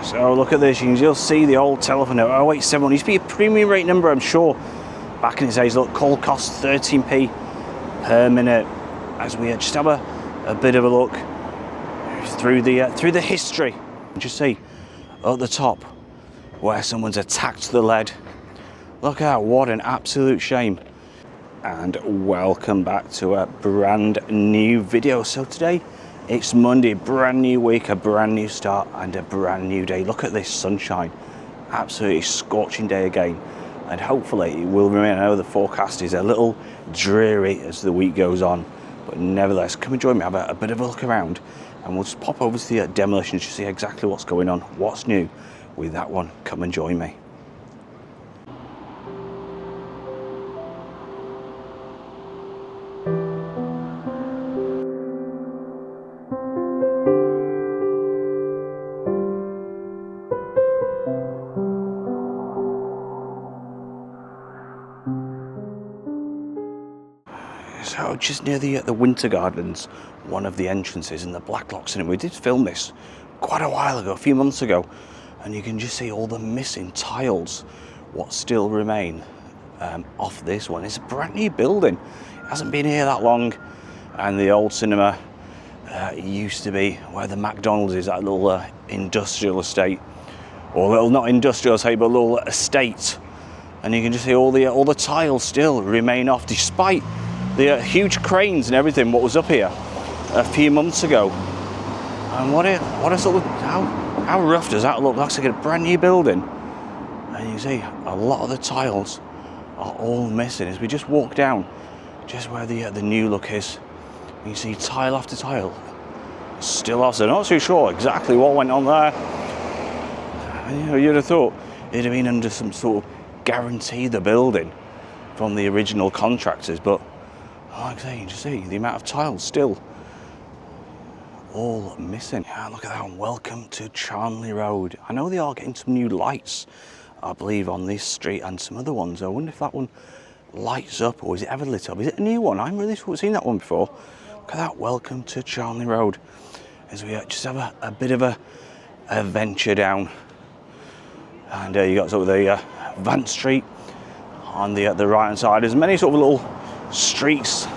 So look at this, you'll see the old telephone number, 0871, used to be a premium rate number, I'm sure, back in its days. Look, call cost 13p per minute, as we just have a bit of a look through the history. Just see, at the top, where someone's attacked the lead. Look at that, what an absolute shame. And welcome back to a brand new video. So today, it's Monday, brand new week, a brand new start and a brand new day. Look at this sunshine, absolutely scorching day again. And hopefully it will remain. I know the forecast is a little dreary as the week goes on, but nevertheless, come and join me, have a bit of a look around, and we'll just pop over to the Demolition to see exactly what's going on, what's new with that one. Come and join me. So just near the Winter Gardens, one of the entrances in the Black Lock Cinema. We did film this quite a while ago, a few months ago, and you can just see all the missing tiles, what still remain off this one. It's a brand new building, it hasn't been here that long, and the old cinema used to be where the McDonald's is, that little industrial estate, or little, not industrial estate, but a little estate, and you can just see all the tiles still remain off, despite the huge cranes and everything what was up here a few months ago. And what a sort of, how rough does that look? Looks like a brand new building, and you see a lot of the tiles are all missing. As we just walk down just where the new look is, you see tile after tile still off. So not too sure exactly what went on there. And, you know, you'd have thought it'd have been under some sort of guarantee, the building, from the original contractors, but like I say, you can just see the amount of tiles still all missing. Yeah, look at that one. Welcome to Charnley Road. I know they are getting some new lights, I believe, on this street and some other ones. I wonder if that one lights up, or is it ever lit up? Is it a new one? I haven't really seen that one before. Look at that. Welcome to Charnley Road. As we just have a bit of a venture down. And you got sort of the Vance Street on the right hand side. There's many sort of little streets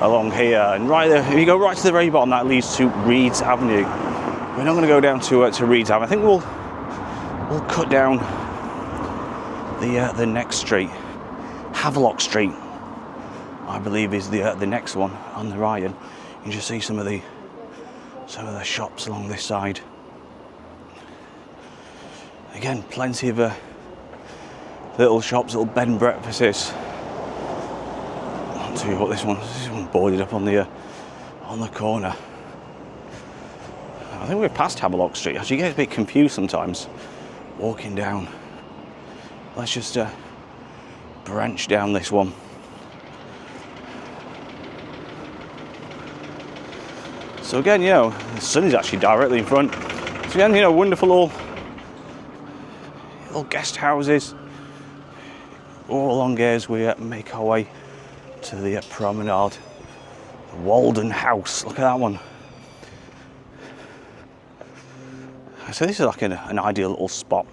along here, and right there, if you go right to the very bottom, that leads to Reeds Avenue. We're not going to go down to Reeds Avenue. I think we'll cut down the next street. Havelock Street, I believe, is the next one on the right, and you can just see some of the shops along this side. Again, plenty of little shops, little bed and breakfasts. I'll tell you what, this one boarded up on the corner. I think we're past Havelock Street. Actually, you get a bit confused sometimes walking down. Let's just branch down this one. So again, you know, the sun is actually directly in front. So again, you know, wonderful little guest houses all along here as we make our way to the promenade. The Walden House, look at that one. So this is like an ideal little spot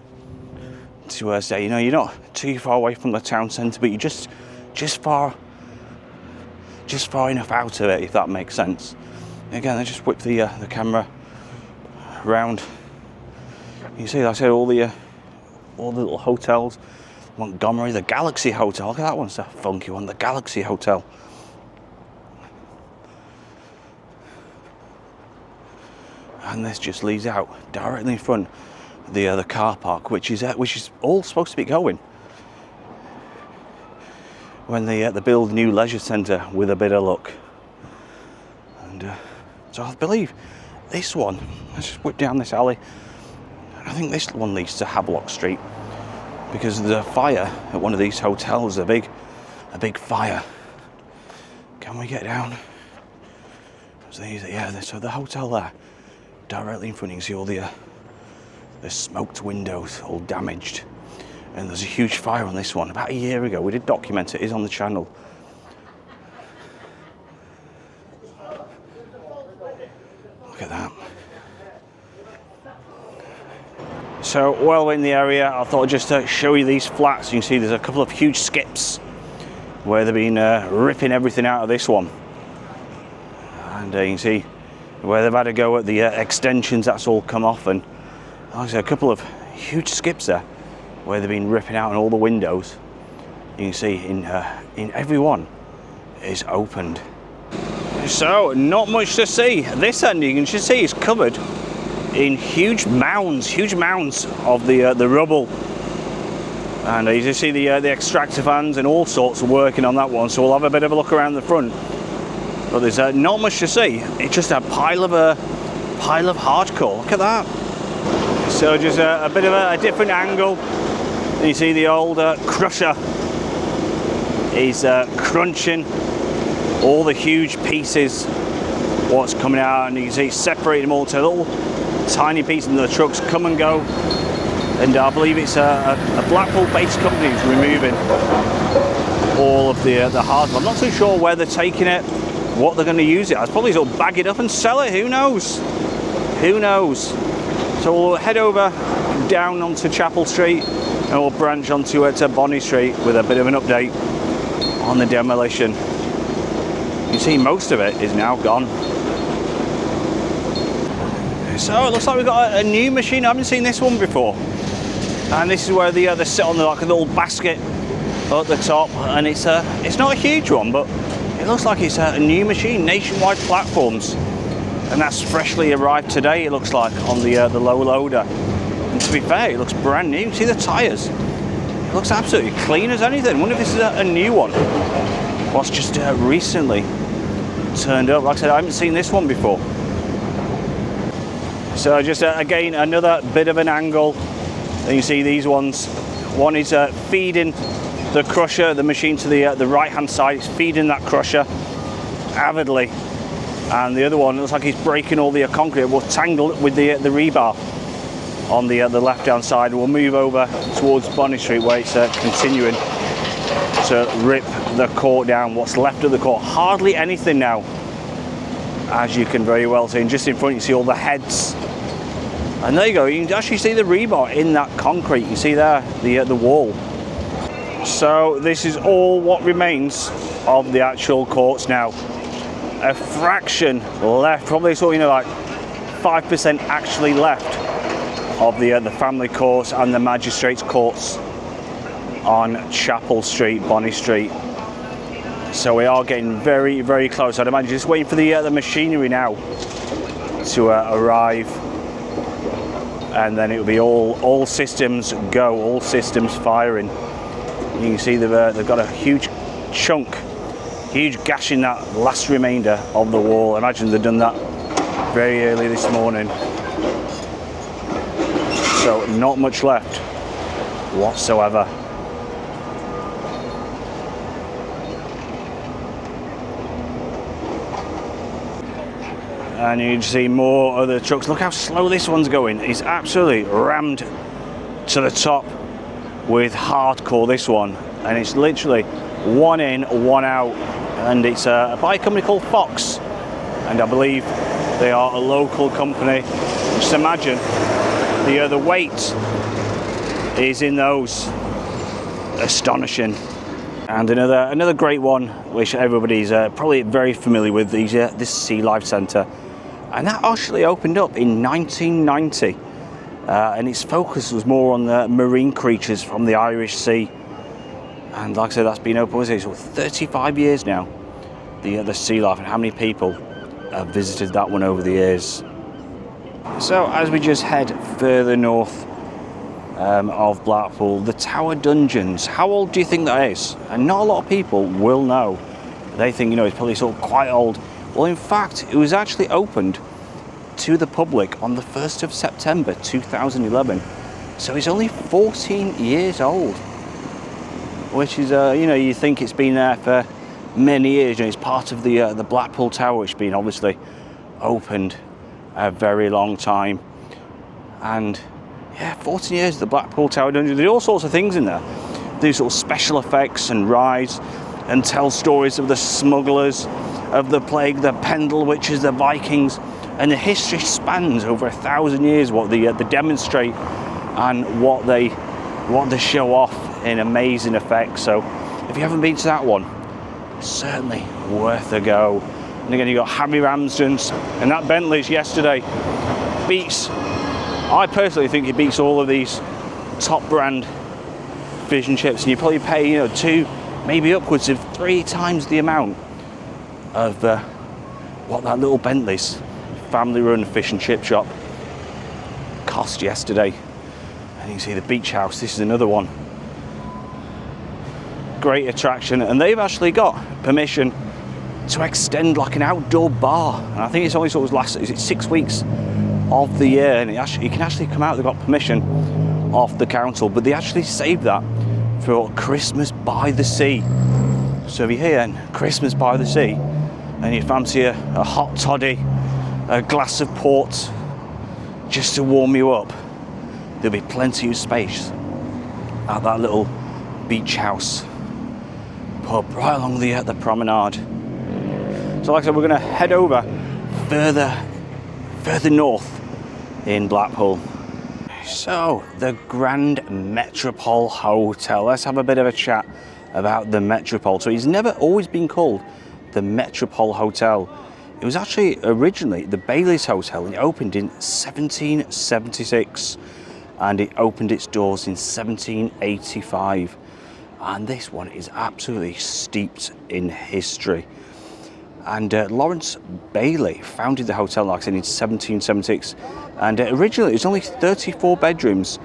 to say, you know, you're not too far away from the town centre, but you're just far enough out of it, if that makes sense. Again, I just whip the camera around. You see, like I said, all the little hotels. Montgomery, the Galaxy Hotel. Look at that one, it's a funky one, the Galaxy Hotel. And this just leads out directly in front of the car park, which is all supposed to be going when they build a new leisure centre with a bit of luck. And so I believe this one, let's just whip down this alley, and I think this one leads to Havelock Street, because there's a fire at one of these hotels, a big fire. Can we get down? So the hotel there, directly in front, you can see all the smoked windows, all damaged. And there's a huge fire on this one. About a year ago, we did document it, is on the channel. Look at that. So while we're in the area, I thought I'd just show you these flats. You can see there's a couple of huge skips where they've been ripping everything out of this one. And you can see where they've had to go at the extensions, that's all come off. And like I said, a couple of huge skips there where they've been ripping out, and all the windows you can see in every one is opened. So not much to see. This end you can just see is covered in huge mounds of the rubble. And you just see the extractor fans and all sorts working on that one. So we'll have a bit of a look around the front. But there's not much to see. It's just a pile of hardcore. Look at that. So just a bit of a different angle. And you see the old crusher is crunching all the huge pieces, what's coming out, and you can see separating them all to little tiny pieces, and the trucks come and go. And I believe it's a Blackpool-based company who's removing all of the hardware. I'm not too sure where they're taking it, what they're going to use it as. Probably sort of bag it up and sell it. Who knows? Who knows? So we'll head over down onto Chapel Street, and we'll branch onto Bonny Street with a bit of an update on the demolition. You see most of it is now gone. So it looks like we've got a new machine. I haven't seen this one before. And this is where they sit on like a little basket at the top, and it's not a huge one, but it looks like it's a new machine, nationwide platforms, and that's freshly arrived today. It looks like on the low loader. And to be fair, it looks brand new. See the tyres? It looks absolutely clean as anything. I wonder if this is a new one. What's just recently turned up. Like I said, I haven't seen this one before. So just again another bit of an angle. And you see these ones. One is feeding the crusher, the machine to the right hand side. It's feeding that crusher avidly, and the other one looks like he's breaking all the concrete. We'll tangle with the rebar on the left hand side. We'll move over towards Bonny Street where it's continuing to rip the court down. What's left of the court, hardly anything now, as you can very well see. And just in front you see all the heads, and there you go, you can actually see the rebar in that concrete. You see there the wall. So this is all what remains of the actual courts now. A fraction left, probably sort of, like 5% actually left of the family courts and the magistrates courts on Chapel Street, Bonny Street. So we are getting very, very close. I'd imagine just waiting for the machinery now to arrive, and then it'll be all systems go, all systems firing. You can see they've got a huge chunk, huge gash in that last remainder of the wall. I imagine they've done that very early this morning. So not much left whatsoever. And you can see more other trucks. Look how slow this one's going. It's absolutely rammed to the top with hardcore, this one. And it's literally one in, one out. And it's by a company called Fox. And I believe they are a local company. Just imagine the weight is in those. Astonishing. And another great one, which everybody's probably very familiar with, this Sea Life Centre. And that actually opened up in 1990, and its focus was more on the marine creatures from the Irish Sea. And like I said, that's been open, was it, 35 years now, the Sea Life, and how many people have visited that one over the years. So as we just head further north of Blackpool, the Tower Dungeons. How old do you think that is? And not a lot of people will know. They think, it's probably sort of quite old. Well, in fact, it was actually opened to the public on the 1st of September 2011. So it's only 14 years old, which is, you think it's been there for many years. It's part of the Blackpool Tower, which has been obviously opened a very long time. And yeah, 14 years of the Blackpool Tower Dungeons. They do all sorts of things in there. They do sort of special effects and rides and tell stories of the smugglers, of the plague, the Pendle Witches, the Vikings, and the history spans over 1,000 years. What they demonstrate and what they show off in amazing effects. So if you haven't been to that one, certainly worth a go. And again, you got Harry Ramsden's, and that Bentley's yesterday beats, I personally think it beats all of these top brand fish and chips, and you probably pay, you know, 2, maybe upwards of 3 times the amount of what that little Bentley's family run fish and chip shop cost yesterday. And you can see the beach house, this is another one. Great attraction, and they've actually got permission to extend like an outdoor bar, and I think it's only sort of last, is it 6 weeks of the year, and you can actually come out. They've got permission off the council, but they actually saved that for Christmas by the sea. So if you're here and Christmas by the sea and you fancy a hot toddy, a glass of port just to warm you up, there'll be plenty of space at that little beach house pub right along the promenade. So like I said, we're going to head over further north in Blackpool. So the Grand Metropole Hotel. Let's have a bit of a chat about the Metropole. So it's never always been called the Metropole Hotel. It was actually originally the Bailey's Hotel, and it opened in 1776, and it opened its doors in 1785. And this one is absolutely steeped in history. And Lawrence Bailey founded the hotel, like I said, in 1776. And originally it was only 34 bedrooms,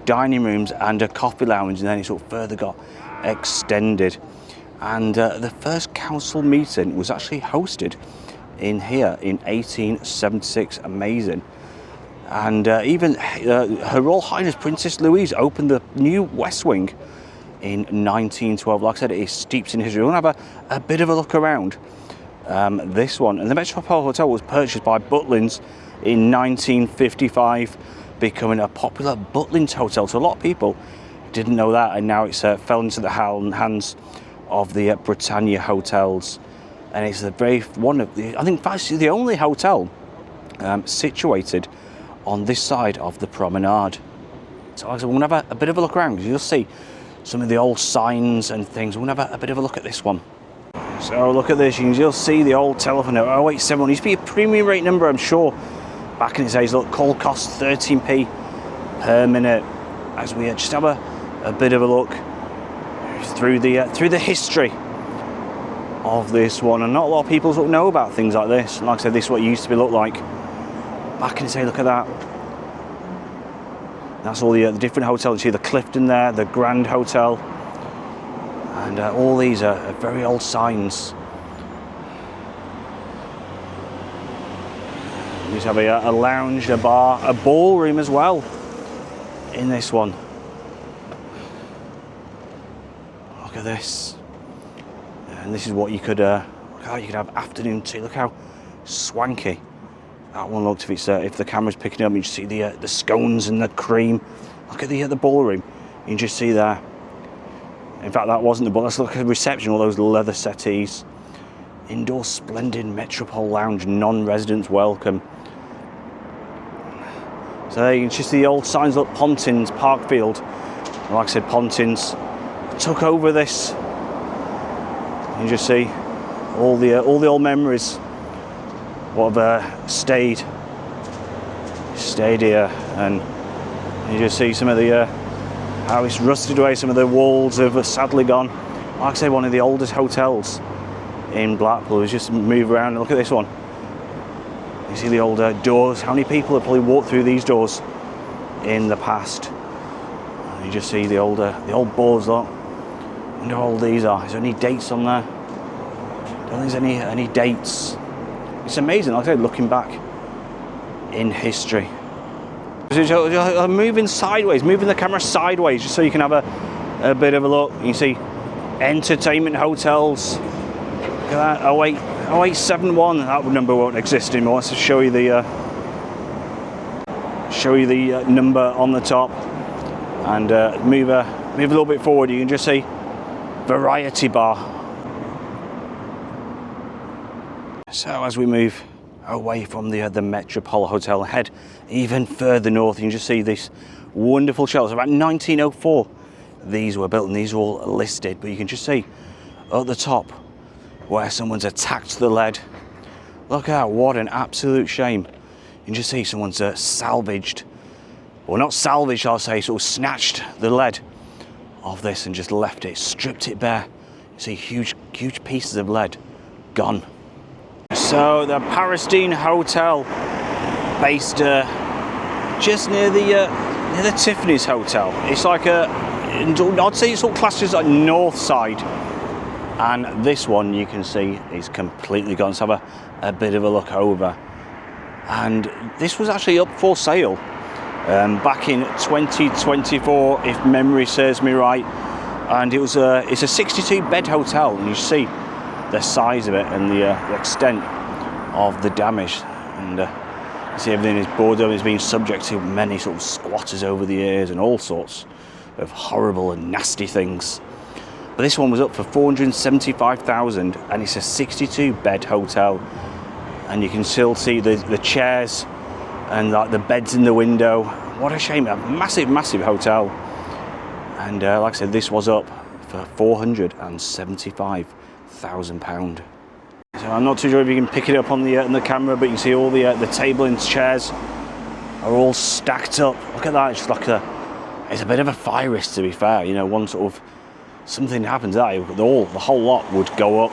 dining rooms and a coffee lounge, and then it sort of further got extended. And the first council meeting was actually hosted in here in 1876. Amazing. And even Her Royal Highness Princess Louise opened the new West Wing in 1912. Like I said, it is steeped in history. We're going to have a bit of a look around this one. And the Metropole Hotel was purchased by Butlins in 1955, becoming a popular Butlins hotel. So a lot of people didn't know that, and now it's fell into the hands of the Britannia hotels. And it's the one of the, I think actually the only hotel situated on this side of the promenade. So like I said, we're going to have a bit of a look around, because you'll see some of the old signs and things. We're going to have a bit of a look at this one. So look at this, you'll see the old telephone number, 0871. It used to be a premium rate number, I'm sure, back in its days. Look, call cost 13p per minute. As we just have a bit of a look through the history of this one. And not a lot of people sort of know about things like this. And like I said, this is what it used to look like back in its day. Look at that. That's all the different hotels. You see the Clifton there, the Grand Hotel, and all these are very old signs. You just have a lounge, a bar, a ballroom as well in this one. Look at this. And this is what you could have afternoon tea. Look how swanky that one looked. If the camera's picking up, you just see the scones and the cream. Look at the ballroom. You can just see there. In fact, that wasn't the ball. Let's look at the reception. All those leather settees. Indoor splendid Metropole Lounge. Non-residents welcome. So there you can just see the old signs. Look, Pontins, Parkfield. And like I said, Pontins took over this. You just see all the old memories. What have stayed here, and you just see some of the how it's rusted away. Some of the walls have sadly gone. Like I say, one of the oldest hotels in Blackpool. Just move around and look at this one. You see the old doors. How many people have probably walked through these doors in the past? And you just see the old boards. Look, I wonder how old these are. Is there any dates on there? I don't think there's any dates. It's amazing, like I said, looking back in history. So moving sideways, moving the camera sideways, just so you can have a bit of a look. You can see entertainment hotels. Look at that, 0871. That number won't exist anymore. Let's just show you the number on the top, and move a little bit forward. You can just see Variety Bar. So as we move away from the Metropole Hotel, head even further north. You can just see this wonderful shells. About 1904 these were built, and these are all listed, but you can just see at the top where someone's attacked the lead. Look out, what an absolute shame. You can just see someone's salvaged, or not salvaged, I'll say, sort of snatched the lead of this and just left it, stripped it bare. You see huge pieces of lead gone. So the Paristine Hotel, based just near the Tiffany's Hotel. It's like I'd say it's all classed as like north side, and this one you can see is completely gone. Let's have a bit of a look over. And this was actually up for sale back in 2024, if memory serves me right. And it's a 62 bed hotel, and you see the size of it and the extent of the damage. And you see everything is boarded up. It's been subject to many sort of squatters over the years and all sorts of horrible and nasty things. But this one was up for $475,000, and it's a 62 bed hotel. And you can still see the chairs and like the beds in the window. What a shame, a massive hotel. And like I said, this was up for £475,000. So I'm not too sure if you can pick it up on the camera, but you can see all the table and chairs are all stacked up. Look at that, it's like it's a bit of a fire risk, to be fair. You know, one sort of something happens, the whole lot would go up.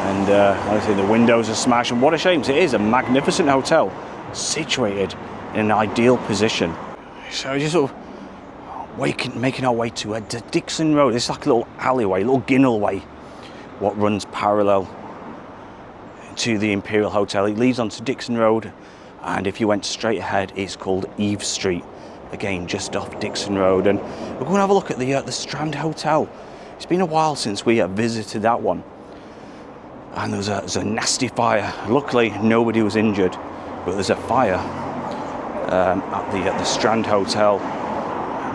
And like I say, the windows are smashed, and what a shame, 'cause it is a magnificent hotel situated in an ideal position. So just sort of making our way to Dixon Road. It's like a little alleyway, a little Ginnell way, what runs parallel to the Imperial Hotel. It leads onto Dixon Road, and if you went straight ahead, it's called Eve Street, again just off Dixon Road. And we're going to have a look at the Strand Hotel. It's been a while since we visited that one, and there was a nasty fire. Luckily nobody was injured, but there's a fire at the Strand Hotel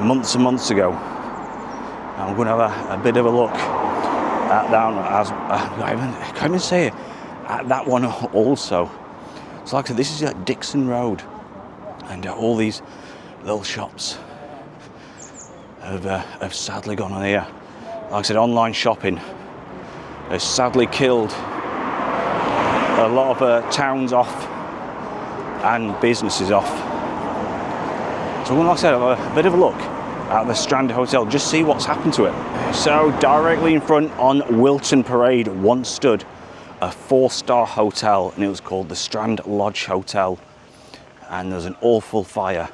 months and months ago. And I'm going to have a bit of a look at that one, I can't even say it, at that one also. So like I said, this is at Dixon Road, and all these little shops have sadly gone on here. Like I said, online shopping has sadly killed a lot of towns off and businesses off. So like I said, have a bit of a look at the Strand Hotel, just see what's happened to it. So directly in front on Wilton Parade once stood a 4-star hotel, and it was called the Strand Lodge Hotel. And there was an awful fire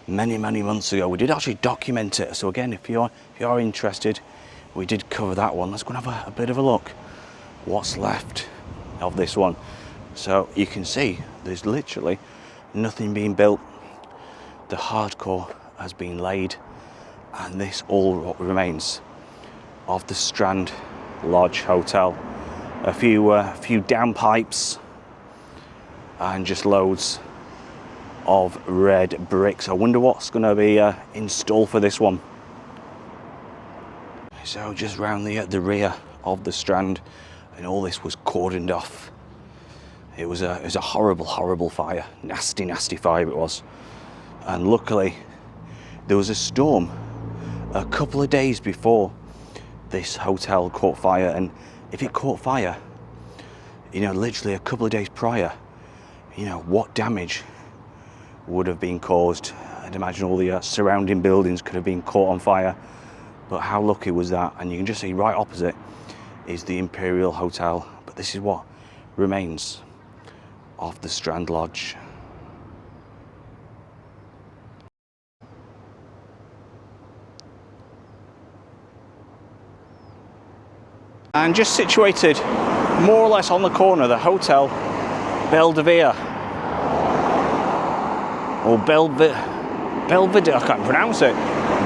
many months ago. We did actually document it, so again, if you are interested, we did cover that one. Let's go and have a bit of a look what's left of this one. So you can see there's literally nothing being built. The hardcore has been laid, and this all what remains of the Strand Lodge Hotel. A few downpipes and just loads of red bricks. I wonder what's going to be in store for this one. So just round the rear of the Strand, and all this was cordoned off. It was a horrible fire, nasty fire it was. And luckily there was a storm a couple of days before this hotel caught fire, and if it caught fire, you know, literally a couple of days prior, you know, what damage would have been caused. I'd imagine all the surrounding buildings could have been caught on fire. But how lucky was that? And you can just see right opposite is the Imperial Hotel. But this is what remains of the Strand Lodge. And just situated more or less on the corner, the Hotel Belvedere, or Belvedere, I can't pronounce it.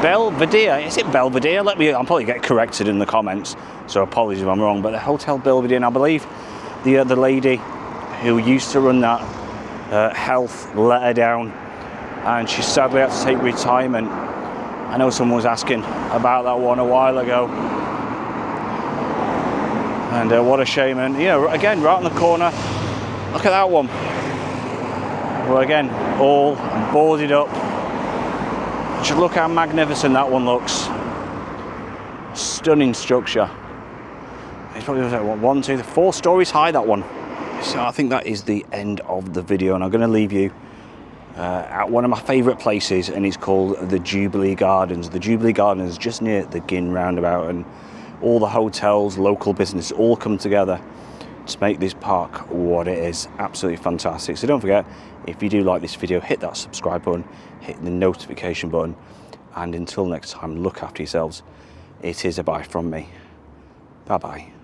Belvedere, is it Belvedere? I'll probably get corrected in the comments, so apologies if I'm wrong, but the Hotel Belvedere, and I believe the lady who used to run that health let her down, and she sadly had to take retirement. I know someone was asking about that one a while ago, and what a shame. And you know, again, right on the corner Look at that one. Well, again, all boarded up. Just look how magnificent that one looks. Stunning structure. It's probably like 1, 2, 4 stories high, that one. So I think that is the end of the video, and I'm going to leave you at one of my favourite places, and it's called the Jubilee Gardens. The Jubilee Gardens is just near the Ginn roundabout, and all the hotels, local businesses all come together to make this park what it is. Absolutely fantastic. So don't forget, if you do like this video, hit that subscribe button, hit the notification button, and until next time, look after yourselves. It is a bye from me. Bye bye.